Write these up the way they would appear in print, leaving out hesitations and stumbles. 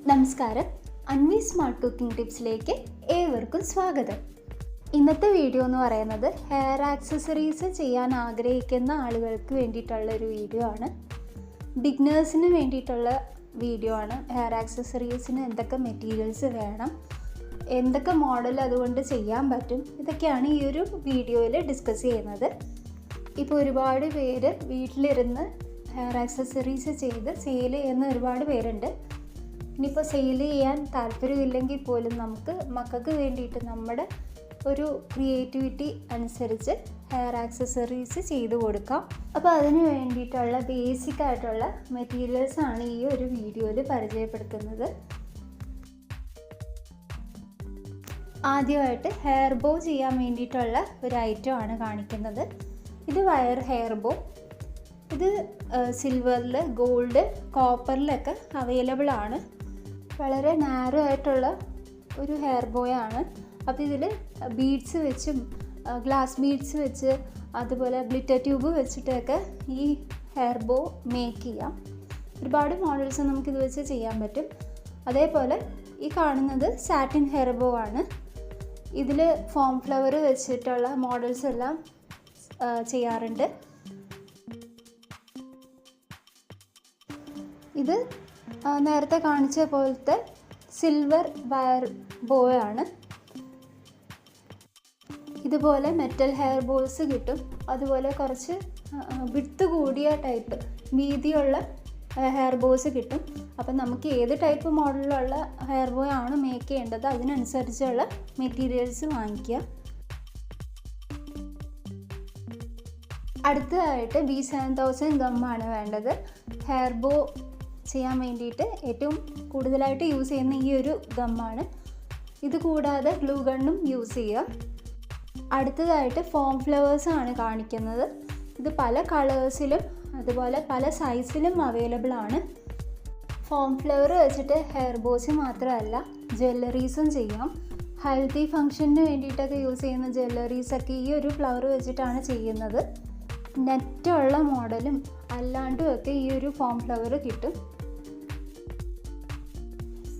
നമസ്കാരം, Anvi smart cooking ടിപ്സിലേക്ക് ഏവർക്കും സ്വാഗതം. ഇന്നത്തെ വീഡിയോ എന്ന് പറയുന്നത് ഹെയർ ആക്സസറീസ് ചെയ്യാൻ ആഗ്രഹിക്കുന്ന ആളുകൾക്ക് വേണ്ടിയിട്ടുള്ള ഒരു വീഡിയോ ആണ്. ബിഗിനേഴ്സിന് വേണ്ടിയിട്ടുള്ള വീഡിയോ ആണ്. ഹെയർ ആക്സസറീസിന് എന്തൊക്കെ മെറ്റീരിയൽസ് വേണം, എന്തൊക്കെ മോഡൽ അതുകൊണ്ട് ചെയ്യാൻ പറ്റും, ഇതൊക്കെയാണ് ഈ ഒരു വീഡിയോയിൽ ഡിസ്കസ് ചെയ്യുന്നത്. ഇപ്പോൾ ഒരുപാട് പേര് വീട്ടിലിരുന്ന് ഹെയർ ആക്സസറീസ് ചെയ്ത് സെയിൽ ചെയ്യുന്ന ഒരുപാട് പേരുണ്ട്. ഇനിയിപ്പോൾ സെയിൽ ചെയ്യാൻ താല്പര്യമില്ലെങ്കിൽ പോലും നമുക്ക് മക്കൾക്ക് വേണ്ടിയിട്ട് നമ്മുടെ ഒരു ക്രിയേറ്റിവിറ്റി അനുസരിച്ച് ഹെയർ ആക്സസറീസ് ചെയ്ത് കൊടുക്കാം. അപ്പോൾ അതിന് വേണ്ടിയിട്ടുള്ള ബേസിക് ആയിട്ടുള്ള മെറ്റീരിയൽസാണ് ഈ ഒരു വീഡിയോയിൽ പരിചയപ്പെടുത്തുന്നത്. ആദ്യമായിട്ട് ഹെയർ ബോ ചെയ്യാൻ വേണ്ടിയിട്ടുള്ള ഒരു ഐറ്റം ആണ് കാണിക്കുന്നത്. ഇത് വയർ ഹെയർ ബോ. ഇത് സിൽവറിൽ, ഗോൾഡ്, കോപ്പറിലൊക്കെ അവൈലബിൾ ആണ്. വളരെ നാരോ ആയിട്ടുള്ള ഒരു ഹെയർ ബോയാണ്. അപ്പോൾ ഇതിൽ ബീഡ്സ് വെച്ചും ഗ്ലാസ് ബീഡ്സ് വെച്ച് അതുപോലെ ഗ്ലിറ്റർ ട്യൂബ് വെച്ചിട്ടൊക്കെ ഈ ഹെയർ ബോ മേക്ക് ചെയ്യാം. ഒരുപാട് മോഡൽസ് നമുക്കിത് വെച്ച് ചെയ്യാൻ പറ്റും. അതേപോലെ ഈ കാണുന്നത് സാറ്റിൻ ഹെയർ ബോ ആണ്. ഇതിൽ ഫോം ഫ്ലവർ വെച്ചിട്ടുള്ള മോഡൽസ് എല്ലാം ചെയ്യാറുണ്ട്. ഇത് നേരത്തെ കാണിച്ച പോലത്തെ സിൽവർ വയർ ബോയാണ്. ഇതുപോലെ മെറ്റൽ ഹെയർ ബോസ് കിട്ടും. അതുപോലെ കുറച്ച് വിഡ്ത്ത് കൂടിയ ടൈപ്പ് വീതിയുള്ള ഹെയർ ബോസ് കിട്ടും. അപ്പം നമുക്ക് ഏത് ടൈപ്പ് മോഡലിലുള്ള ഹെയർ ബോ ആണ് മേക്ക് ചെയ്യേണ്ടത് അതിനനുസരിച്ചുള്ള മെറ്റീരിയൽസ് വാങ്ങിക്കുക. അടുത്തതായിട്ട് B7000 ഗമ്മാണ് വേണ്ടത്. ഹെയർ ബോ ചെയ്യാൻ വേണ്ടിയിട്ട് ഏറ്റവും കൂടുതലായിട്ട് യൂസ് ചെയ്യുന്ന ഈ ഒരു ഗമ്മാണ്. ഇത് കൂടാതെ ഗ്ലൂ ഗണ്ണും യൂസ് ചെയ്യുക. അടുത്തതായിട്ട് ഫോം ഫ്ലവേഴ്സാണ് കാണിക്കുന്നത്. ഇത് പല കളേഴ്സിലും അതുപോലെ പല സൈസിലും അവൈലബിൾ ആണ്. ഫോം ഫ്ലവർ വെച്ചിട്ട് ഹെയർ ബോസ് മാത്രമല്ല ജ്വല്ലറീസും ചെയ്യാം. ഹൽദി ഫങ്ഷന് വേണ്ടിയിട്ടൊക്കെ യൂസ് ചെയ്യുന്ന ജ്വല്ലറീസൊക്കെ ഈ ഒരു ഫ്ലവർ വെച്ചിട്ടാണ് ചെയ്യുന്നത്. നെറ്റുള്ള മോഡലും അല്ലാണ്ടുമൊക്കെ ഈ ഒരു ഫോം ഫ്ലവർ കിട്ടും.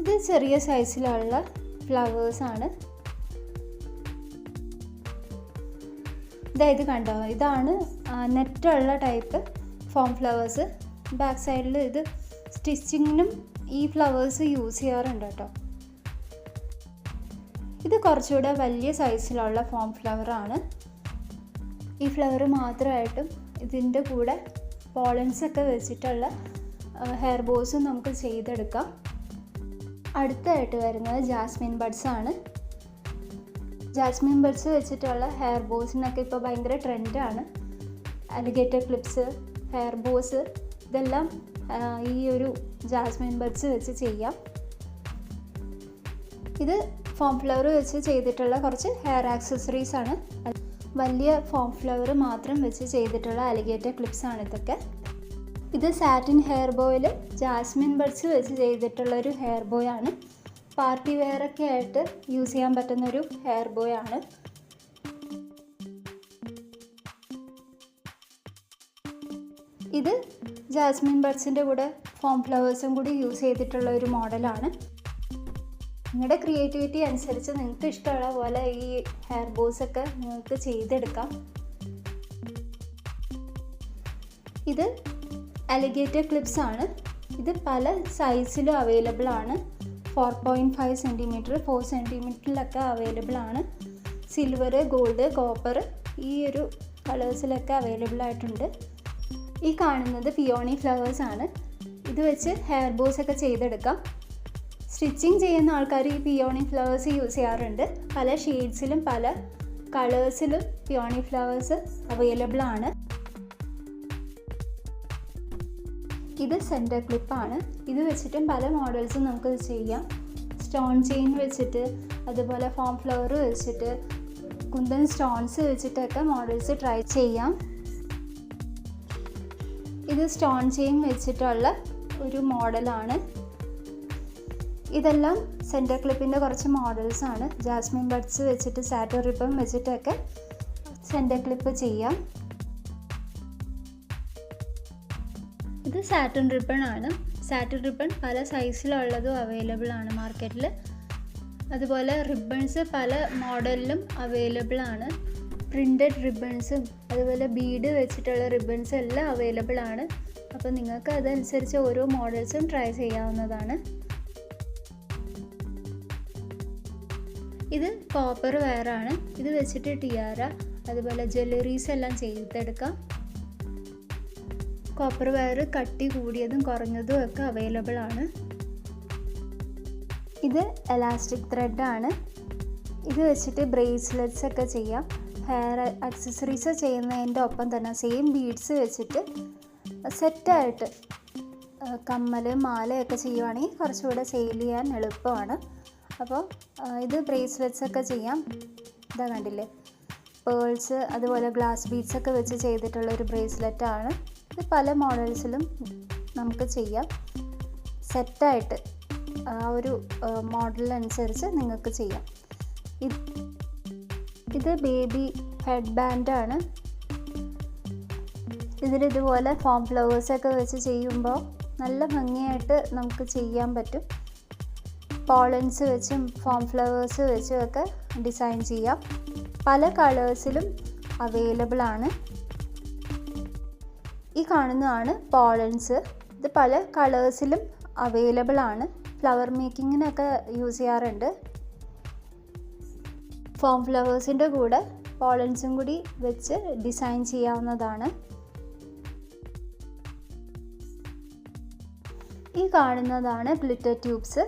ഇത് ചെറിയ സൈസിലുള്ള ഫ്ലവേഴ്സാണ്. ഇത് കണ്ടോ, ഇതാണ് നെറ്റുള്ള ടൈപ്പ് ഫോം ഫ്ലവേഴ്സ്. ബാക്ക് സൈഡിൽ ഇത് സ്റ്റിച്ചിങ്ങിനും ഈ ഫ്ലവേഴ്സ് യൂസ് ചെയ്യാറുണ്ട് കേട്ടോ. ഇത് കുറച്ചുകൂടെ വലിയ സൈസിലുള്ള ഫോം ഫ്ലവറാണ്. ഈ ഫ്ലവർ മാത്രമായിട്ടും ഇതിൻ്റെ കൂടെ പോളൻസൊക്കെ വെച്ചിട്ടുള്ള ഹെയർ ബോസും നമുക്ക് ചെയ്തെടുക്കാം. അടുത്തായിട്ട് വരുന്നത് ജാസ്മിൻ ബഡ്സ് ആണ്. ജാസ്മിൻ ബഡ്സ് വെച്ചിട്ടുള്ള ഹെയർ ബോസിനൊക്കെ ഇപ്പോൾ ഭയങ്കര ട്രെൻഡാണ്. അലിഗേറ്റർ ക്ലിപ്സ്, ഹെയർ ബോസ്, ഇതെല്ലാം ഈ ഒരു ജാസ്മിൻ ബഡ്സ് വെച്ച് ചെയ്യാം. ഇത് ഫോം ഫ്ലവർ വെച്ച് ചെയ്തിട്ടുള്ള കുറച്ച് ഹെയർ ആക്സസറീസ് ആണ്. വലിയ ഫോം ഫ്ലവർ മാത്രം വെച്ച് ചെയ്തിട്ടുള്ള അലിഗേറ്റർ ക്ലിപ്സ് ആണ് ഇതൊക്കെ. ഇത് സാറ്റിൻ ഹെയർ ബോയിൽ ജാസ്മിൻ ബഡ്സ് വെച്ച് ചെയ്തിട്ടുള്ള ഒരു ഹെയർ ബോയാണ്. പാർട്ടി വെയറൊക്കെ ആയിട്ട് യൂസ് ചെയ്യാൻ പറ്റുന്നൊരു ഹെയർ ബോയാണ്. ഇത് ജാസ്മിൻ ബഡ്സിൻ്റെ കൂടെ ഫോം ഫ്ലവേഴ്സും കൂടി യൂസ് ചെയ്തിട്ടുള്ള ഒരു മോഡലാണ്. നിങ്ങളുടെ ക്രിയേറ്റിവിറ്റി അനുസരിച്ച് നിങ്ങൾക്ക് ഇഷ്ടമുള്ള പോലെ ഈ ഹെയർ ബോസൊക്കെ നിങ്ങൾക്ക് ചെയ്തെടുക്കാം. ഇത് അലിഗേറ്റർ ക്ലിപ്സ് ആണ്. ഇത് പല സൈസിലും അവൈലബിൾ ആണ്. 4.5 സെൻറ്റിമീറ്റർ, 4 സെൻറ്റിമീറ്ററിലൊക്കെ അവൈലബിൾ ആണ്. സിൽവർ, ഗോൾഡ്, കോപ്പർ ഈ ഒരു കളേഴ്സിലൊക്കെ അവൈലബിൾ ആയിട്ടുണ്ട്. ഈ കാണുന്നത് പിയോണി ഫ്ലവേഴ്സ് ആണ്. ഇത് വെച്ച് ഹെയർ ബോസൊക്കെ ചെയ്തെടുക്കാം. സ്റ്റിച്ചിങ് ചെയ്യുന്ന ആൾക്കാർ ഈ പിയോണി ഫ്ലവേഴ്സ് യൂസ് ചെയ്യാറുണ്ട്. പല ഷെയ്ഡ്സിലും പല കളേഴ്സിലും പിയോണി ഫ്ലവേഴ്സ് അവൈലബിൾ ആണ്. ഇത് സെൻറ്റർ ക്ലിപ്പാണ്. ഇത് വെച്ചിട്ടും പല മോഡൽസും നമുക്ക് ചെയ്യാം. സ്റ്റോൺ ചെയിൻ വെച്ചിട്ട്, അതുപോലെ ഫോം ഫ്ലവർ വെച്ചിട്ട്, കുന്തൻ സ്റ്റോൺസ് വെച്ചിട്ടൊക്കെ മോഡൽസ് ട്രൈ ചെയ്യാം. ഇത് സ്റ്റോൺ ചെയിൻ വെച്ചിട്ടുള്ള ഒരു മോഡലാണ്. ഇതെല്ലാം സെൻറ്റർ ക്ലിപ്പിൻ്റെ കുറച്ച് മോഡൽസാണ്. ജാസ്മിൻ ബഡ്സ് വെച്ചിട്ട് സാറ്റിൻ റിബൺ വെച്ചിട്ടൊക്കെ സെൻറ്റർ ക്ലിപ്പ് ചെയ്യാം. ഇത് സാറ്റിൻ റിബൺ ആണ്. സാറ്റിൻ റിബൺ പല സൈസിലുള്ളതും അവൈലബിൾ ആണ് മാർക്കറ്റിൽ. അതുപോലെ റിബൺസ് പല മോഡലിലും അവൈലബിൾ ആണ്. പ്രിൻറ്റഡ് റിബൺസും അതുപോലെ ബീഡ് വെച്ചിട്ടുള്ള റിബൺസും എല്ലാം അവൈലബിൾ ആണ്. അപ്പോൾ നിങ്ങൾക്ക് അതനുസരിച്ച് ഓരോ മോഡൽസും ട്രൈ ചെയ്യാവുന്നതാണ്. ഇത് കോപ്പർ വയറാണ്. ഇത് വെച്ചിട്ട് ടിയാര അതുപോലെ ജ്വല്ലറീസ് എല്ലാം ചെയ്തെടുക്കാം. കോപ്പർ വയർ കട്ടി കൂടിയതും കുറഞ്ഞതും ഒക്കെ അവൈലബിൾ ആണ്. ഇത് എലാസ്റ്റിക് ത്രെഡാണ്. ഇത് വെച്ചിട്ട് ബ്രേസ്ലെറ്റ്സ് ഒക്കെ ചെയ്യാം. ഹെയർ ആക്സസറീസ് ചെയ്യുന്നതിൻ്റെ ഒപ്പം തന്നെ സെയിം ബീഡ്സ് വെച്ചിട്ട് സെറ്റായിട്ട് കമ്മൽ മാലയൊക്കെ ചെയ്യുവാണെങ്കിൽ കുറച്ചുകൂടെ സെയിൽ ചെയ്യാൻ എളുപ്പമാണ്. അപ്പോൾ ഇത് ബ്രേസ്ലെറ്റ്സ് ഒക്കെ ചെയ്യാം. ഇതാ കണ്ടില്ലേ, പേൾസ് അതുപോലെ ഗ്ലാസ് ബീഡ്സ് ഒക്കെ വെച്ച് ചെയ്തിട്ടുള്ളൊരു ബ്രേസ്ലെറ്റാണ്. ഇത് പല മോഡൽസിലും നമുക്ക് ചെയ്യാം. സെറ്റായിട്ട് ആ ഒരു മോഡലനുസരിച്ച് നിങ്ങൾക്ക് ചെയ്യാം. ഇത് ബേബി ഹെഡ് ബാൻഡാണ്. ഇതിലിതുപോലെ ഫോം ഫ്ലവേഴ്സൊക്കെ വെച്ച് ചെയ്യുമ്പോൾ നല്ല ഭംഗിയായിട്ട് നമുക്ക് ചെയ്യാൻ പറ്റും. പോളൻസ് വെച്ചും ഫോം ഫ്ലവേഴ്സ് വെച്ചും ഒക്കെ ഡിസൈൻ ചെയ്യാം. പല കളേഴ്സിലും അവൈലബിൾ ആണ്. ഈ കാണുന്നതാണ് പോളൻസ്. ഇത് പല കളേഴ്സിലും അവൈലബിൾ ആണ്. ഫ്ലവർ മേക്കിങ്ങിനൊക്കെ യൂസ് ചെയ്യാറുണ്ട്. ഫോം ഫ്ലവേഴ്സിൻ്റെ കൂടെ പോളൻസും കൂടി വെച്ച് ഡിസൈൻ ചെയ്യാവുന്നതാണ്. ഈ കാണുന്നതാണ് ഗ്ലിറ്റർ ട്യൂബ്സ്.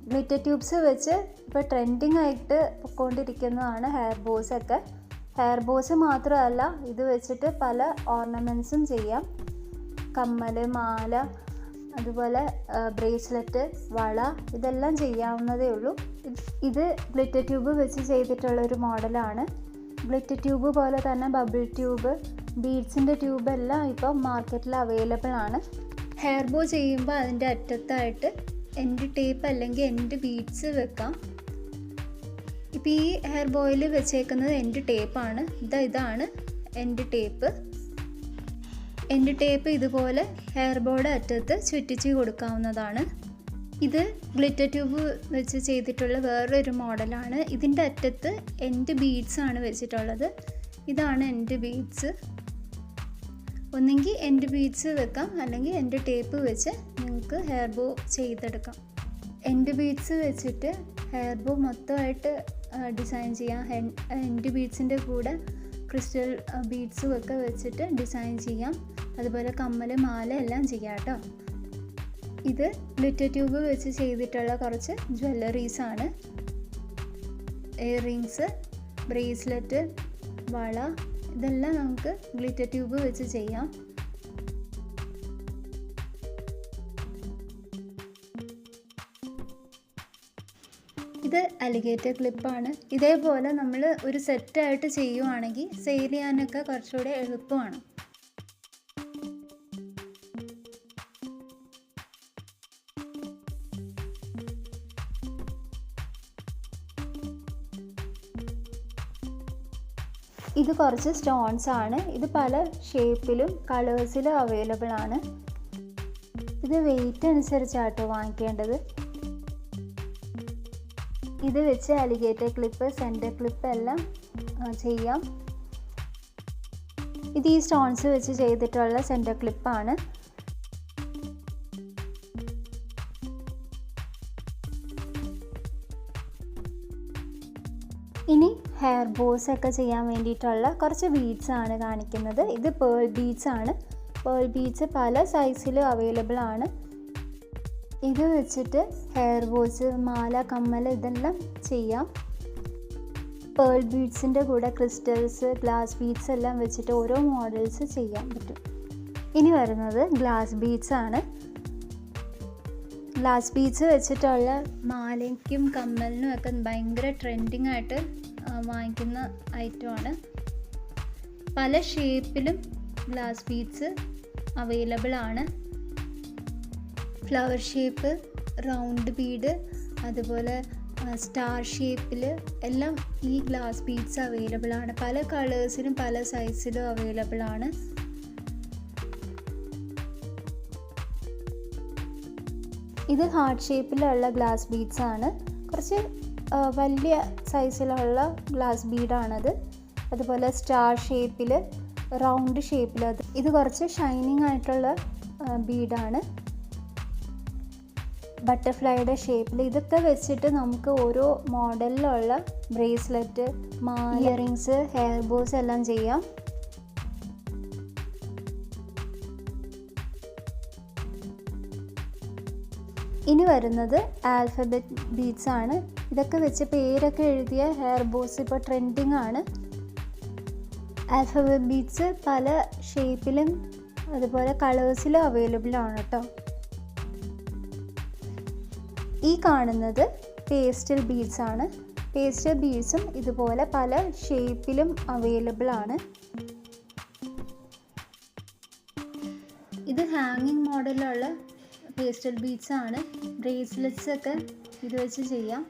ഗ്ലിറ്റർ ട്യൂബ്സ് വെച്ച് ഇപ്പോൾ ട്രെൻഡിങ് ആയിട്ട് പൊയ്ക്കൊണ്ടിരിക്കുന്നതാണ് ഹെയർ ബോസ് ഒക്കെ. ഹെയർ ബോസ് മാത്രമല്ല, ഇത് വെച്ചിട്ട് പല ഓർണമെൻറ്റ്സും ചെയ്യാം. കമ്മൽ, മാല, അതുപോലെ ബ്രേസ്ലെറ്റ്, വള, ഇതെല്ലാം ചെയ്യാവുന്നതേ ഉള്ളൂ. ഇത് ഗ്ലിറ്റർ ട്യൂബ് വെച്ച് ചെയ്തിട്ടുള്ളൊരു മോഡലാണ്. ഗ്ലിറ്റർ ട്യൂബ് പോലെ തന്നെ ബബിൾ ട്യൂബ്, ബീഡ്സിൻ്റെ ട്യൂബ് എല്ലാം ഇപ്പോൾ മാർക്കറ്റിൽ അവൈലബിൾ ആണ്. ഹെയർ ബോ ചെയ്യുമ്പോൾ അതിൻ്റെ അറ്റത്തായിട്ട് എൻഡ് ടേപ്പ് അല്ലെങ്കിൽ എൻഡ് ബീഡ്സ് വെക്കാം. ഇപ്പോൾ ഈ ഹെയർ ബോയിൽ വെച്ചേക്കുന്നത് എൻഡ് ടേപ്പാണ്. ഇതാണ് എൻഡ് ടേപ്പ്. എൻഡ് ടേപ്പ് ഇതുപോലെ ഹെയർ ബോയുടെ അറ്റത്ത് ചുറ്റിച്ച് കൊടുക്കാവുന്നതാണ്. ഇത് ഗ്ലിറ്റർ ട്യൂബ് വെച്ച് ചെയ്തിട്ടുള്ള വേറൊരു മോഡലാണ്. ഇതിൻ്റെ അറ്റത്ത് എൻഡ് ബീഡ്സ് ആണ് വെച്ചിട്ടുള്ളത്. ഇതാണ് എൻഡ് ബീഡ്സ്. ഒന്നെങ്കിൽ എൻഡ് ബീഡ്സ് വെക്കാം, അല്ലെങ്കിൽ എൻഡ് ടേപ്പ് വെച്ച് നിങ്ങൾക്ക് ഹെയർ ബോ ചെയ്തെടുക്കാം. എൻഡ് ബീഡ്സ് വെച്ചിട്ട് ഹെയർ ബോ മൊത്തമായിട്ട് ഡിസൈൻ ചെയ്യാം. എൻഡ് ബീഡ്സിൻ്റെ കൂടെ ക്രിസ്റ്റൽ ബീഡ്സും ഒക്കെ വെച്ചിട്ട് ഡിസൈൻ ചെയ്യാം. അതുപോലെ കമ്മൽ, മാല എല്ലാം ചെയ്യാം കേട്ടോ. ഇത് ഗ്ലിറ്റർ ട്യൂബ് വെച്ച് ചെയ്തിട്ടുള്ള കുറച്ച് ജ്വല്ലറീസാണ്. ഇയർ റിങ്സ്, ബ്രേസ്ലെറ്റ്, വള, ഇതെല്ലാം നമുക്ക് ഗ്ലിറ്റർ ട്യൂബ് വെച്ച് ചെയ്യാം. ഇത് അലിഗേറ്റർ ക്ലിപ്പാണ്. ഇതേപോലെ നമ്മൾ ഒരു സെറ്റായിട്ട് ചെയ്യുവാണെങ്കിൽ സെയിൽ ചെയ്യാനൊക്കെ കുറച്ചുകൂടെ എളുപ്പമാണ്. ഇത് കുറച്ച് സ്റ്റോൺസ് ആണ്. ഇത് പല ഷേപ്പിലും കളേഴ്സിലും അവൈലബിൾ ആണ്. ഇത് വെയിറ്റ് അനുസരിച്ചാട്ടോ വാങ്ങിക്കേണ്ടത്. ഇത് വെച്ച് അലിഗേറ്റർ ക്ലിപ്പ്, സെൻറ്റർ ക്ലിപ്പ് എല്ലാം ചെയ്യാം. ഇത് ഈ സ്റ്റോൺസ് വെച്ച് ചെയ്തിട്ടുള്ള സെൻറ്റർ ക്ലിപ്പാണ്. ഇനി ഹെയർ ബോസ് ഒക്കെ ചെയ്യാൻ വേണ്ടിയിട്ടുള്ള കുറച്ച് ബീഡ്സ് ആണ് കാണിക്കുന്നത്. ഇത് പേൾ ബീഡ്സ് ആണ്. പേൾ ബീഡ്സ് പല സൈസിലും അവൈലബിൾ ആണ്. ഇത് വെച്ചിട്ട് ഹെയർ ബോസ്, മാല, കമ്മൽ ഇതെല്ലാം ചെയ്യാം. പേൾ ബീഡ്സിൻ്റെ കൂടെ ക്രിസ്റ്റൽസ്, ഗ്ലാസ് ബീഡ്സ് എല്ലാം വെച്ചിട്ട് ഓരോ മോഡൽസ് ചെയ്യാൻ പറ്റും. ഇനി വരുന്നത് ഗ്ലാസ് ബീഡ്സ് ആണ്. ഗ്ലാസ് ബീഡ്സ് വെച്ചിട്ടുള്ള മാലയ്ക്കും കമ്മലിനും ഒക്കെ ഭയങ്കര ട്രെൻഡിങ് ആയിട്ട് വാങ്ങിക്കുന്ന ഐറ്റമാണ്. പല ഷേപ്പിലും ഗ്ലാസ് ബീഡ്സ് അവൈലബിൾ ആണ്. ഫ്ലവർ ഷേപ്പ്, റൗണ്ട് ബീഡ്, അതുപോലെ സ്റ്റാർ ഷേപ്പിൽ എല്ലാം ഈ ഗ്ലാസ് ബീഡ്സ് അവൈലബിൾ ആണ്. പല കളേഴ്സിലും പല സൈസിലും അവൈലബിൾ ആണ്. ഇത് ഹാർട്ട് ഷേപ്പിലുള്ള ഗ്ലാസ് ബീഡ്സ് ആണ്. കുറച്ച് വലിയ സൈസിലുള്ള ഗ്ലാസ് ബീഡാണത്. അതുപോലെ സ്റ്റാർ ഷേപ്പിൽ, റൗണ്ട് ഷേപ്പിൽ. ഇത് കുറച്ച് ഷൈനിങ് ആയിട്ടുള്ള ബീഡാണ്. ബട്ടർഫ്ലൈയുടെ ഷേപ്പിൽ. ഇതൊക്കെ വെച്ചിട്ട് നമുക്ക് ഓരോ മോഡലിലുള്ള ബ്രേസ്ലെറ്റ്, ഇയറിങ്സ്, ഹെയർ ബോസ് എല്ലാം ചെയ്യാം. ഇനി വരുന്നത് ആൽഫബറ്റ് ബീഡ്സ് ആണ്. ഇതൊക്കെ വെച്ച് പേരൊക്കെ എഴുതിയ ഹെയർ ബോസ് ഇപ്പോൾ ട്രെൻഡിങ് ആണ്. ആൽഫബറ്റ് ബീഡ്സ് പല ഷേപ്പിലും അതുപോലെ കളേഴ്സിലും അവൈലബിൾ ആണ് കേട്ടോ. ഈ കാണുന്നത് പേസ്റ്റൽ ബീഡ്സ് ആണ്. പേസ്റ്റൽ ബീഡ്സും ഇതുപോലെ പല ഷേപ്പിലും അവൈലബിൾ ആണ്. ഇത് ഹാങ്ങിങ് മോഡലുള്ള പേസ്റ്റൽ ബീഡ്സ് ആണ്. ബ്രേസ്ലെറ്റ്സ് ഒക്കെ ഇത് വെച്ച് ചെയ്യാം.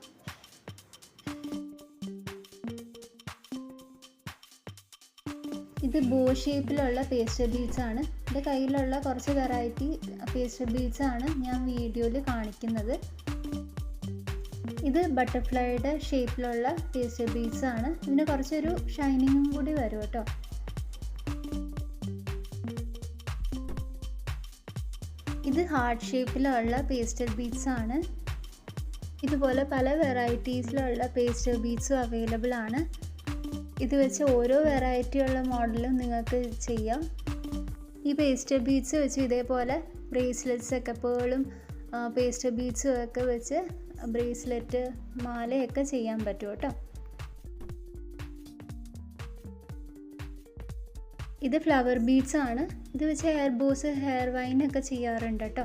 ഇത് ബോ ഷേപ്പിലുള്ള പേസ്റ്റൽ ബീഡ്സ് ആണ്. എൻ്റെ കയ്യിലുള്ള കുറച്ച് വെറൈറ്റി പേസ്റ്റൽ ബീഡ്സ് ആണ് ഞാൻ വീഡിയോയിൽ കാണിക്കുന്നത്. ഇത് ബട്ടർഫ്ലൈയുടെ ഷേപ്പിലുള്ള പേസ്റ്റൽ ബീഡ്സ് ആണ്. ഇതിന് കുറച്ചൊരു ഷൈനിങ്ങും കൂടി വരും കേട്ടോ. ഇത് ഹാർട്ട് ഷേപ്പിലുള്ള പേസ്റ്റൽ ബീഡ്സ് ആണ്. ഇതുപോലെ പല വെറൈറ്റീസിലുള്ള പേസ്റ്റൽ ബീഡ്സും അവൈലബിൾ ആണ്. ഇത് വെച്ച് ഓരോ വെറൈറ്റിയുള്ള മോഡലും നിങ്ങൾക്ക് ചെയ്യാം. ഈ പേസ്റ്റൽ ബീഡ്സ് വെച്ച് ഇതേപോലെ ബ്രേസ്ലെറ്റ്സ് ഒക്കെ, പേളും പേസ്റ്റൽ ബീഡ്സും ഒക്കെ വെച്ച് ബ്രേസ്ലെറ്റ്, മാലയൊക്കെ ചെയ്യാൻ പറ്റും കേട്ടോ. ഇത് ഫ്ലവർ ബീഡ്സ് ആണ്. ഇത് വെച്ച് ഹെയർ ബോസ്, ഹെയർ വൈനൊക്കെ ചെയ്യാറുണ്ട് കേട്ടോ.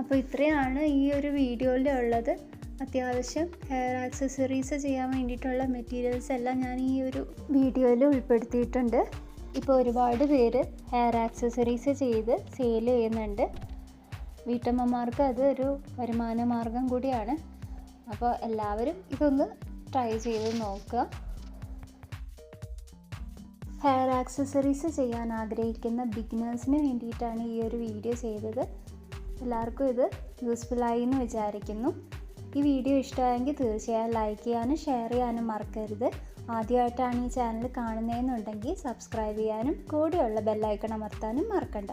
അപ്പോൾ ഇത്രയാണ് ഈ ഒരു വീഡിയോയിൽ ഉള്ളത്. അത്യാവശ്യം ഹെയർ ആക്സസറീസ് ചെയ്യാൻ വേണ്ടിയിട്ടുള്ള മെറ്റീരിയൽസ് എല്ലാം ഞാൻ ഈ ഒരു വീഡിയോയിൽ ഉൾപ്പെടുത്തിയിട്ടുണ്ട്. ഇപ്പോൾ ഒരുപാട് പേര് ഹെയർ ആക്സസറീസ് ചെയ്ത് സെയിൽ ചെയ്യുന്നുണ്ട്. വീട്ടമ്മമാർക്ക് അതൊരു വരുമാന മാർഗം കൂടിയാണ്. അപ്പോൾ എല്ലാവരും ഇതൊന്ന് ട്രൈ ചെയ്ത് നോക്കുക. ഹെയർ ആക്സസറീസ് ചെയ്യാൻ ആഗ്രഹിക്കുന്ന ബിഗിനേഴ്സിന് വേണ്ടിയിട്ടാണ് ഈ ഒരു വീഡിയോ ചെയ്തത്. എല്ലാവർക്കും ഇത് യൂസ്ഫുള്ളായി എന്ന് വിചാരിക്കുന്നു. ഈ വീഡിയോ ഇഷ്ടമായെങ്കിൽ തീർച്ചയായും ലൈക്ക് ചെയ്യാനും ഷെയർ ചെയ്യാനും മറക്കരുത്. ആദ്യമായിട്ടാണ് ഈ ചാനൽ കാണുന്നതെന്നുണ്ടെങ്കിൽ സബ്സ്ക്രൈബ് ചെയ്യാനും കൂടെയുള്ള ബെല്ലൈക്കൺ അമർത്താനും മറക്കണ്ട.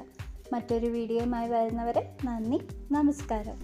മറ്റൊരു വീഡിയോയുമായി വരുന്നവരെ നന്ദി, നമസ്കാരം.